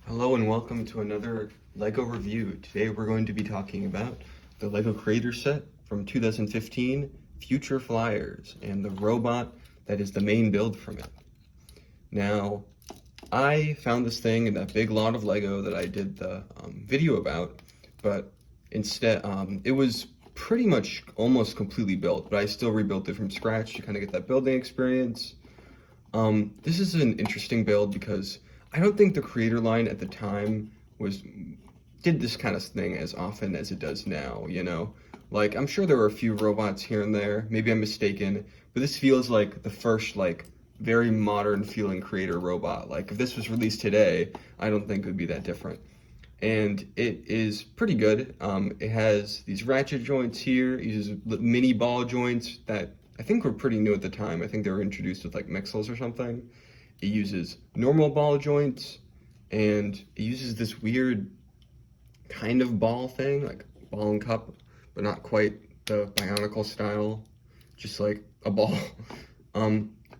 Hello and welcome to another LEGO review. Today we're going to be talking about the LEGO Creator Set from 2015, Future Flyers, and the robot that is the main build from it. Now, I found this thing in that big lot of LEGO that I did the video about, but instead, it was pretty much almost completely built, but I still rebuilt it from scratch to kind of get that building experience. This is an interesting build because I don't think the creator line at the time did this kind of thing as often as it does now, you know? Like, I'm sure there were a few robots here and there, maybe I'm mistaken, but this feels like the first, like, very modern feeling creator robot. Like, if this was released today, I don't think it would be that different. And it is pretty good. It has these ratchet joints here, it uses mini ball joints that I think were pretty new at the time. I think they were introduced with like Mixels or something. It uses normal ball joints, and it uses this weird kind of ball thing, like ball and cup, but not quite the Bionicle style, just like a ball.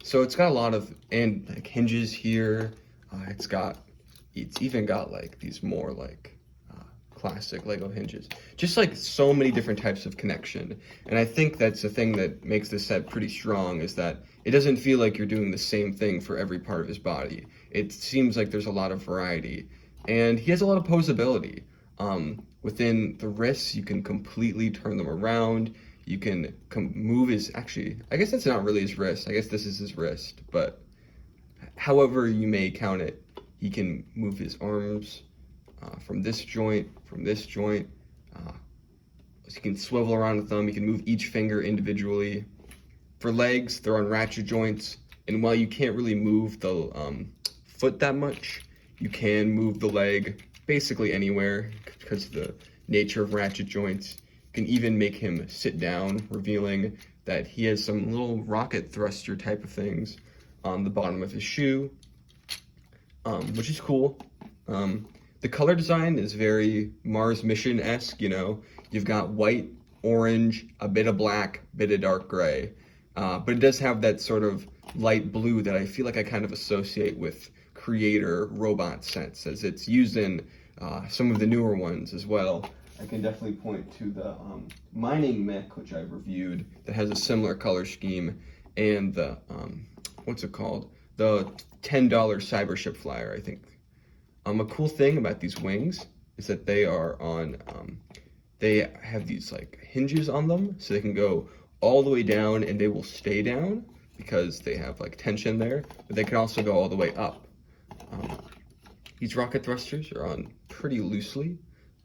So it's got a lot of, and like hinges here. It's even got like these more like classic Lego hinges. Just like so many different types of connection. And I think that's the thing that makes this set pretty strong, is that it doesn't feel like you're doing the same thing for every part of his body. It seems like there's a lot of variety. And he has a lot of posability. Within the wrists, you can completely turn them around. You can move actually, I guess that's not really his wrist. I guess this is his wrist, but however you may count it, he can move his arms from this joint. So you can swivel around with them. You can move each finger individually. For legs, they're on ratchet joints. And while you can't really move the foot that much, you can move the leg basically anywhere because of the nature of ratchet joints. You can even make him sit down, revealing that he has some little rocket thruster type of things on the bottom of his shoe, which is cool. The color design is very Mars Mission-esque, you know? You've got white, orange, a bit of black, a bit of dark gray. But it does have that sort of light blue that I feel like I kind of associate with creator robot sets, as it's used in some of the newer ones as well. I can definitely point to the Mining Mech, which I've reviewed, that has a similar color scheme, and the, what's it called? The $10 Cybership Flyer, I think. A cool thing about these wings is that they are on, they have these like hinges on them, so they can go all the way down and they will stay down because they have like tension there, but they can also go all the way up. These rocket thrusters are on pretty loosely,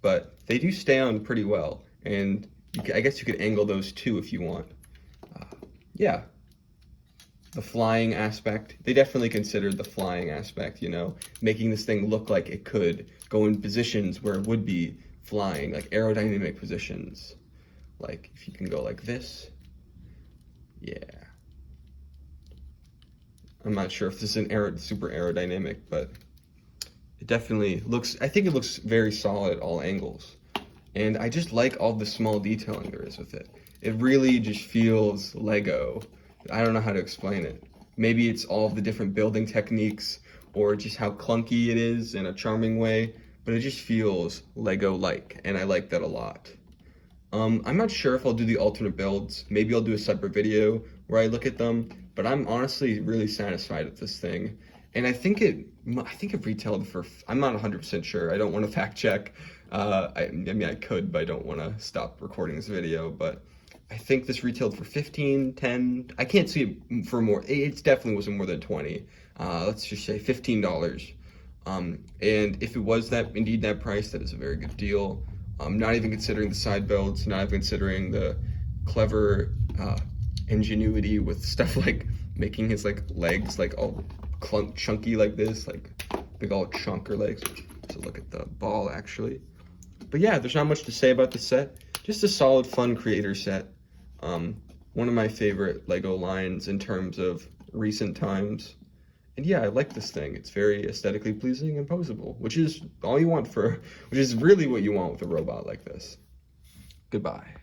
but they do stay on pretty well, and I guess you could angle those too if you want. Yeah. The flying aspect, they definitely considered the flying aspect, you know, making this thing look like it could go in positions where it would be flying, like aerodynamic positions. Like if you can go like this, yeah. I'm not sure if this is super aerodynamic, but it definitely looks, I think it looks very solid at all angles. And I just like all the small detailing there is with it. It really just feels Lego. I don't know how to explain it. Maybe it's all of the different building techniques, or just how clunky it is in a charming way, but it just feels Lego-like, and I like that a lot. I'm not sure if I'll do the alternate builds. Maybe I'll do a separate video where I look at them, but I'm honestly really satisfied with this thing. And I think it retailed for, I'm not 100% sure. I don't want to fact check. I mean, I could, but I don't want to stop recording this video, but I think this retailed for 15, 10, I can't see it for more, it definitely wasn't more than 20. Let's just say $15. And if it was indeed that price, that is a very good deal. Not even considering the side builds, not even considering the clever ingenuity with stuff like making his like legs like all chunky like this, like big old chunker legs. So look at the ball actually. But yeah, there's not much to say about the set. Just a solid, fun creator set. One of my favorite Lego lines in terms of recent times. And yeah, I like this thing. It's very aesthetically pleasing and posable, which is all you want which is really what you want with a robot like this. Goodbye.